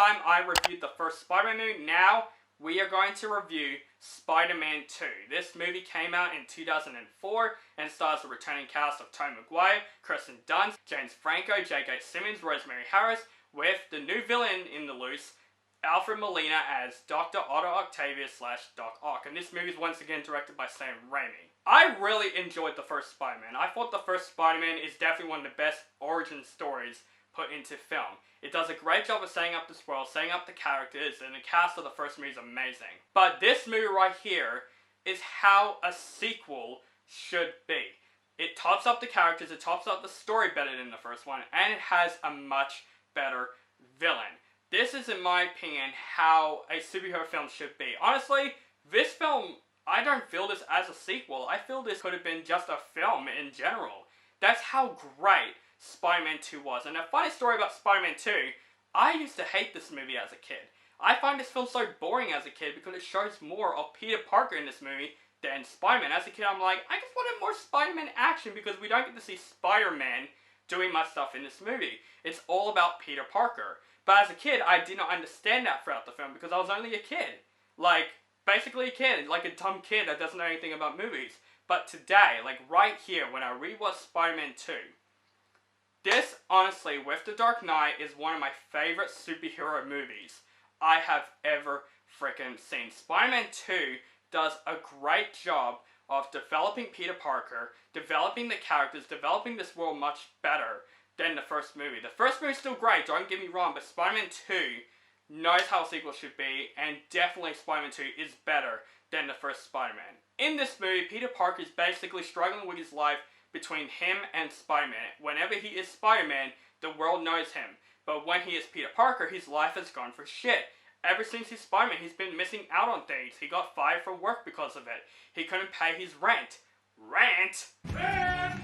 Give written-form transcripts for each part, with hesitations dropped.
time I reviewed the first Spider-Man movie. Now we are going to review Spider-Man 2. This movie came out in 2004 and stars the returning cast of Tobey Maguire, Kirsten Dunst, James Franco, J.K. Simmons, Rosemary Harris, with the new villain in the loose, Alfred Molina as Dr. Otto Octavius / Doc Ock. And this movie is once again directed by Sam Raimi. I really enjoyed the first Spider-Man. I thought the first Spider-Man is definitely one of the best origin stories put into film. It does a great job of setting up this world, setting up the characters, and the cast of the first movie is amazing. But this movie right here is how a sequel should be. It tops up the characters, it tops up the story better than the first one, and it has a much better villain. This is, in my opinion, how a superhero film should be. Honestly, this film, I don't feel this as a sequel. I feel this could have been just a film in general. That's how great Spider-Man 2 was. And a funny story about Spider-Man 2, I used to hate this movie as a kid. I find this film so boring as a kid because it shows more of Peter Parker in this movie than Spider-Man. As a kid, I'm like, I just wanted more Spider-Man action because we don't get to see Spider-Man doing much stuff in this movie. It's all about Peter Parker. But as a kid, I did not understand that throughout the film because I was only a kid. Like, basically a kid. Like a dumb kid that doesn't know anything about movies. But today, like right here, when I rewatch Spider-Man 2, this, honestly, with The Dark Knight, is one of my favorite superhero movies I have ever freaking seen. Spider-Man 2 does a great job of developing Peter Parker, developing the characters, developing this world much better than the first movie. The first movie is still great, don't get me wrong, but Spider-Man 2 knows how a sequel should be, and definitely Spider-Man 2 is better than the first Spider-Man. In this movie, Peter Parker is basically struggling with his life between him and Spider-Man. Whenever he is Spider-Man, the world knows him. But when he is Peter Parker, his life has gone for shit. Ever since he's Spider-Man, he's been missing out on things. He got fired from work because of it. He couldn't pay his rent. Rent? Rent!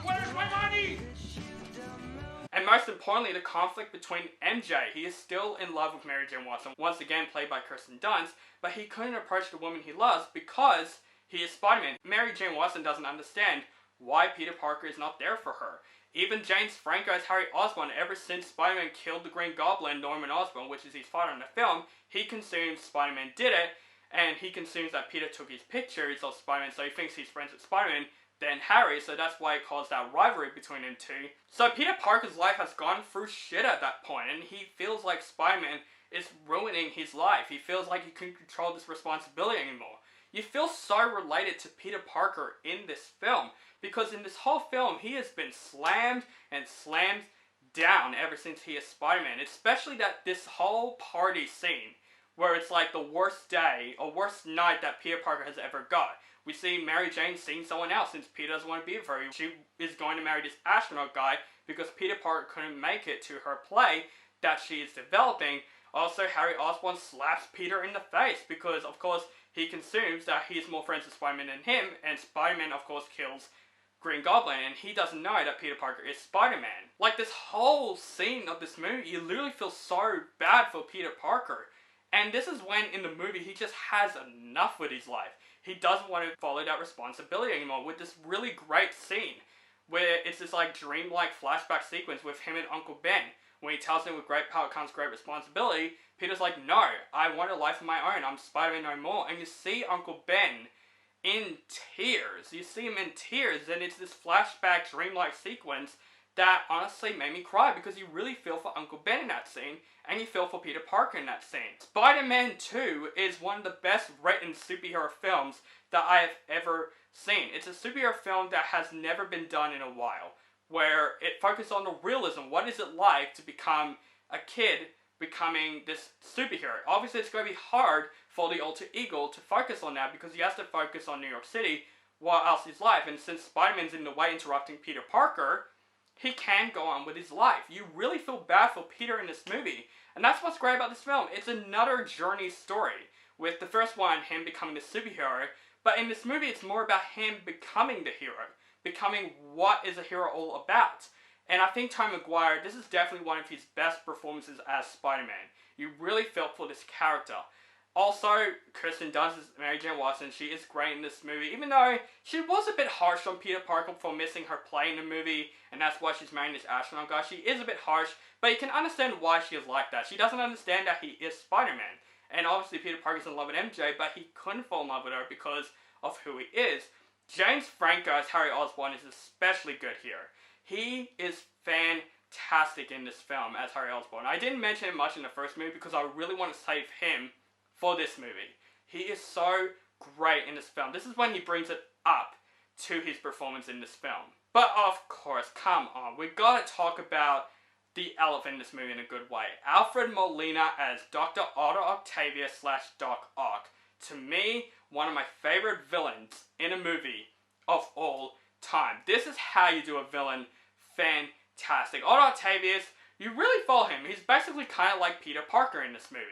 Where's my money? And most importantly, the conflict between MJ. He is still in love with Mary Jane Watson, once again played by Kirsten Dunst, but he couldn't approach the woman he loves because he is Spider-Man. Mary Jane Watson doesn't understand why Peter Parker is not there for her. Even James Franco as Harry Osborn, ever since Spider-Man killed the Green Goblin, Norman Osborn, which is his father in the film, he consumes Spider-Man did it, and he consumes that Peter took his pictures of Spider-Man, so he thinks he's friends with Spider-Man than Harry, so that's why it caused that rivalry between them two. So Peter Parker's life has gone through shit at that point, and he feels like Spider-Man is ruining his life. He feels like he can't control this responsibility anymore. You feel so related to Peter Parker in this film, because in this whole film, he has been slammed and slammed down ever since he is Spider-Man. Especially that this whole party scene, where it's like the worst day, or worst night that Peter Parker has ever got. We see Mary Jane seeing someone else since Peter doesn't want to be with her. She is going to marry this astronaut guy because Peter Parker couldn't make it to her play that she is developing. Also, Harry Osborn slaps Peter in the face because, of course, he consumes that he's more friends with Spider-Man than him, and Spider-Man, of course, kills Green Goblin, and he doesn't know that Peter Parker is Spider-Man. Like, this whole scene of this movie, you literally feel so bad for Peter Parker. And this is when, in the movie, he just has enough with his life. He doesn't want to follow that responsibility anymore, with this really great scene, where it's this, like, dreamlike flashback sequence with him and Uncle Ben. When he tells him with great power comes great responsibility, Peter's like, no, I want a life of my own, I'm Spider-Man no more. And you see Uncle Ben in tears. You see him in tears, and it's this flashback dreamlike sequence that honestly made me cry because you really feel for Uncle Ben in that scene, and you feel for Peter Parker in that scene. Spider-Man 2 is one of the best written superhero films that I have ever seen. It's a superhero film that has never been done in a while, where it focuses on the realism. What is it like to become a kid becoming this superhero? Obviously, it's going to be hard for the alter ego to focus on that because he has to focus on New York City while else his life. And since Spider-Man's in the way interrupting Peter Parker, he can go on with his life. You really feel bad for Peter in this movie. And that's what's great about this film. It's another journey story. With the first one, him becoming the superhero. But in this movie, it's more about him becoming the hero. Becoming what is a hero all about. And I think Tobey Maguire, this is definitely one of his best performances as Spider-Man. You really felt for this character. Also, Kirsten Dunst as Mary Jane Watson. She is great in this movie, even though she was a bit harsh on Peter Parker for missing her play in the movie, and that's why she's marrying this astronaut guy. She is a bit harsh, but you can understand why she is like that. She doesn't understand that he is Spider-Man. And obviously Peter Parker's in love with MJ, but he couldn't fall in love with her because of who he is. James Franco as Harry Osborn is especially good here. He is fantastic in this film as Harry Osborn. I didn't mention him much in the first movie because I really want to save him for this movie. He is so great in this film. This is when he brings it up to his performance in this film. But of course, come on, we gotta talk about the elephant in this movie in a good way. Alfred Molina as Dr. Otto Octavius / Doc Ock. To me, one of my favorite villains in a movie of all time. This is how you do a villain fantastic. Otto Octavius, you really follow him. He's basically kind of like Peter Parker in this movie.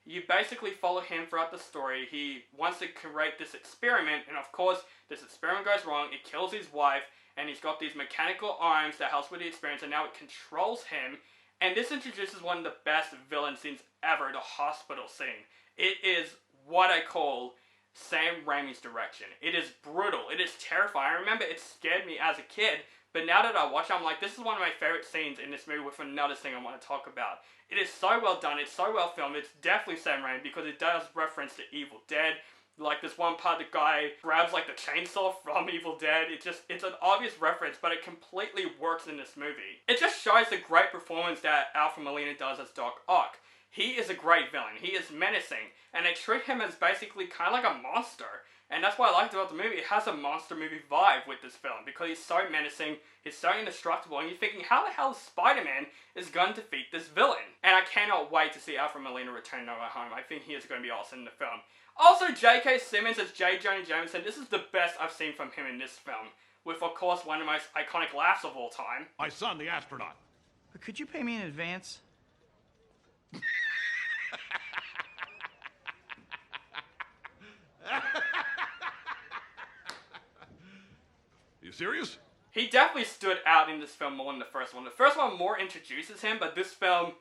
You basically follow him throughout the story. He wants to create this experiment, and of course, this experiment goes wrong. It kills his wife, and he's got these mechanical arms that helps with the experience, and now it controls him. And this introduces one of the best villain scenes ever, the hospital scene. It is what I call Sam Raimi's direction. It is brutal. It is terrifying. I remember it scared me as a kid, but now that I watch it, I'm like, this is one of my favorite scenes in this movie with another thing I want to talk about. It is so well done. It's so well filmed. It's definitely Sam Raimi because it does reference to Evil Dead. Like this one part, the guy grabs like the chainsaw from Evil Dead. It's an obvious reference, but it completely works in this movie. It just shows the great performance that Alfred Molina does as Doc Ock. He is a great villain. He is menacing, and they treat him as basically kind of like a monster. And that's what I liked about the movie. It has a monster movie vibe with this film because he's so menacing, he's so indestructible, and you're thinking, how the hell Spider-Man is going to defeat this villain? And I cannot wait to see Alfred Molina return No Way Home. I think he is going to be awesome in the film. Also, J.K. Simmons as J. Jonah Jameson. This is the best I've seen from him in this film, with, of course, one of the most iconic laughs of all time. My son, the astronaut. But could you pay me in advance? You serious? He definitely stood out in this film more than the first one. The first one more introduces him, but this film,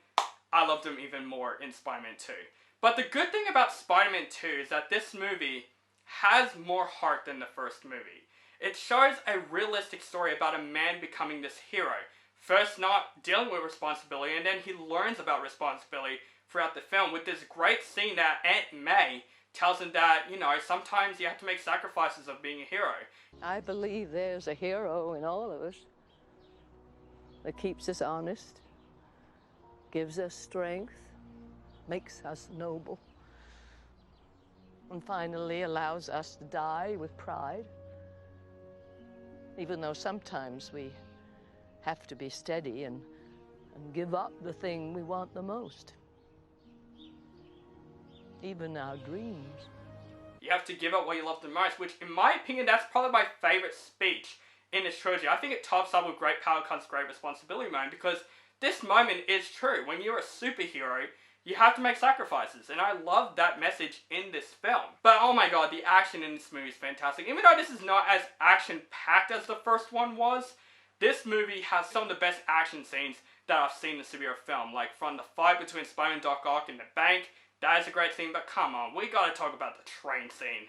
I loved him even more in Spider-Man 2. But the good thing about Spider-Man 2 is that this movie has more heart than the first movie. It shows a realistic story about a man becoming this hero. First not dealing with responsibility, and then he learns about responsibility throughout the film with this great scene that Aunt May tells him that, you know, sometimes you have to make sacrifices of being a hero. I believe there's a hero in all of us that keeps us honest, gives us strength, makes us noble, and finally allows us to die with pride, even though sometimes we have to be steady and give up the thing we want the most, even our dreams. You have to give up what you love the most, which in my opinion, that's probably my favorite speech in this trilogy. I think it tops up with great power comes great responsibility moment, because this moment is true. When you're a superhero, you have to make sacrifices, and I love that message in this film. But oh my god, the action in this movie is fantastic. Even though this is not as action-packed as the first one was, this movie has some of the best action scenes that I've seen in a superhero film. Like from the fight between Spider-Man and Doc Ock in the bank, that is a great scene, but come on, we gotta talk about the train scene.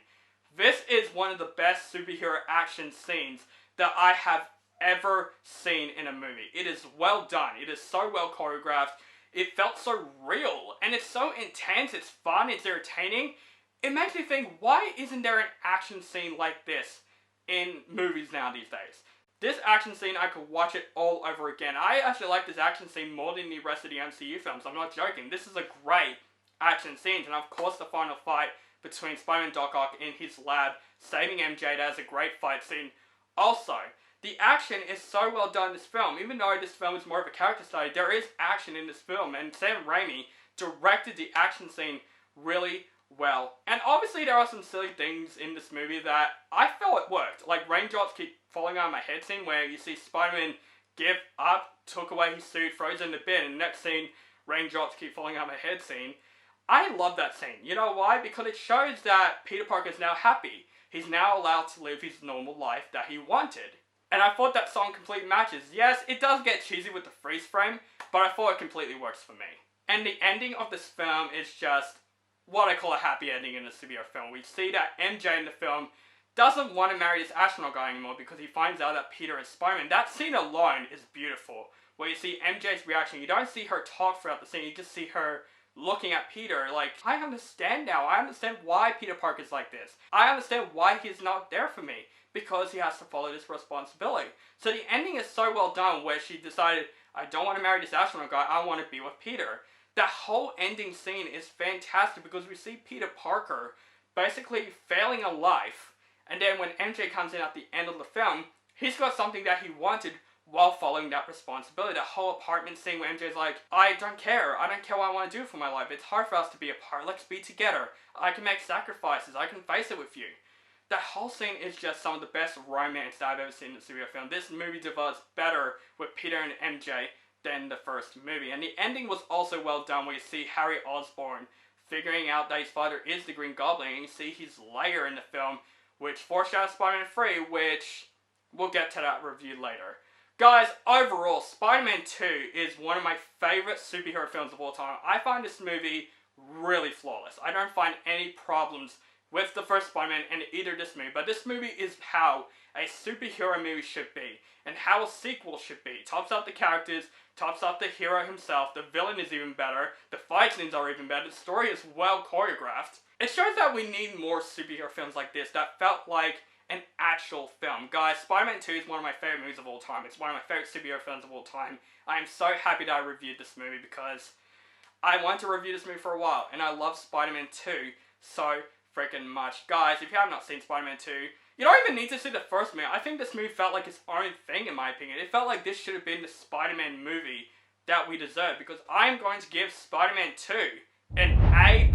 This is one of the best superhero action scenes that I have ever seen in a movie. It is well done, it is so well choreographed, it felt so real, and it's so intense, it's fun, it's entertaining. It makes me think, why isn't there an action scene like this in movies now these days? This action scene, I could watch it all over again. I actually like this action scene more than the rest of the MCU films, I'm not joking. This is a great action scenes, and of course the final fight between Spider-Man and Doc Ock in his lab, saving MJ, that is a great fight scene. Also, the action is so well done in this film. Even though this film is more of a character study, there is action in this film, and Sam Raimi directed the action scene really well. And obviously there are some silly things in this movie that I felt it worked. Like raindrops keep falling out of my head scene, where you see Spider-Man give up, took away his suit, throws it in the bin, and the next scene, raindrops keep falling out of my head scene. I love that scene. You know why? Because it shows that Peter Parker is now happy. He's now allowed to live his normal life that he wanted. And I thought that song completely matches. Yes, it does get cheesy with the freeze frame, but I thought it completely works for me. And the ending of this film is just what I call a happy ending in a superhero film. We see that MJ in the film doesn't want to marry this astronaut guy anymore because he finds out that Peter is Spider-Man. That scene alone is beautiful. Where you see MJ's reaction. You don't see her talk throughout the scene. You just see her looking at Peter like, I understand now. I understand why Peter Parker's like this. I understand why he's not there for me. Because he has to follow this responsibility. So the ending is so well done where she decided, I don't want to marry this astronaut guy. I want to be with Peter. That whole ending scene is fantastic because we see Peter Parker basically failing in life. And then when MJ comes in at the end of the film, he's got something that he wanted while following that responsibility. The whole apartment scene where MJ's like, I don't care. I don't care what I want to do for my life. It's hard for us to be apart. Let's be together. I can make sacrifices. I can face it with you. That whole scene is just some of the best romance that I've ever seen in a superhero film. This movie develops better with Peter and MJ than the first movie. And the ending was also well done where you see Harry Osborn figuring out that his father is the Green Goblin. And you see his lair in the film, which foreshadows Spider-Man 3, which we'll get to that review later. Guys, overall, Spider-Man 2 is one of my favorite superhero films of all time. I find this movie really flawless. I don't find any problems with the first Spider-Man and either this movie, but this movie is how a superhero movie should be, and how a sequel should be. Tops up the characters, tops up the hero himself, the villain is even better, the fight scenes are even better, the story is well choreographed. It shows that we need more superhero films like this that felt like an actual film. Guys, Spider-Man 2 is one of my favorite movies of all time. It's one of my favorite superhero films of all time. I am so happy that I reviewed this movie because I wanted to review this movie for a while, and I love Spider-Man 2 so freaking much. Guys, if you have not seen Spider-Man 2, you don't even need to see the first movie. I think this movie felt like its own thing in my opinion. It felt like this should have been the Spider-Man movie that we deserve because I'm going to give Spider-Man 2 an A+.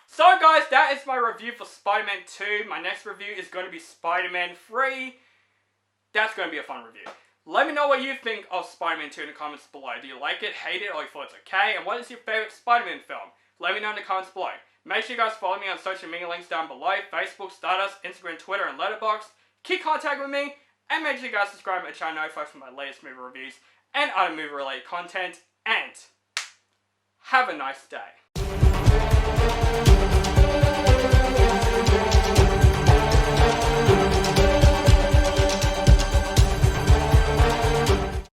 So guys, that is my review for Spider-Man 2. My next review is going to be Spider-Man 3. That's going to be a fun review. Let me know what you think of Spider-Man 2 in the comments below. Do you like it, hate it, or you thought it's okay? And what is your favorite Spider-Man film? Let me know in the comments below. Make sure you guys follow me on social media links down below. Facebook, Stardust, Instagram, Twitter, and Letterboxd. Keep contact with me. And make sure you guys subscribe to my channel notified for my latest movie reviews and other movie related content. And have a nice day.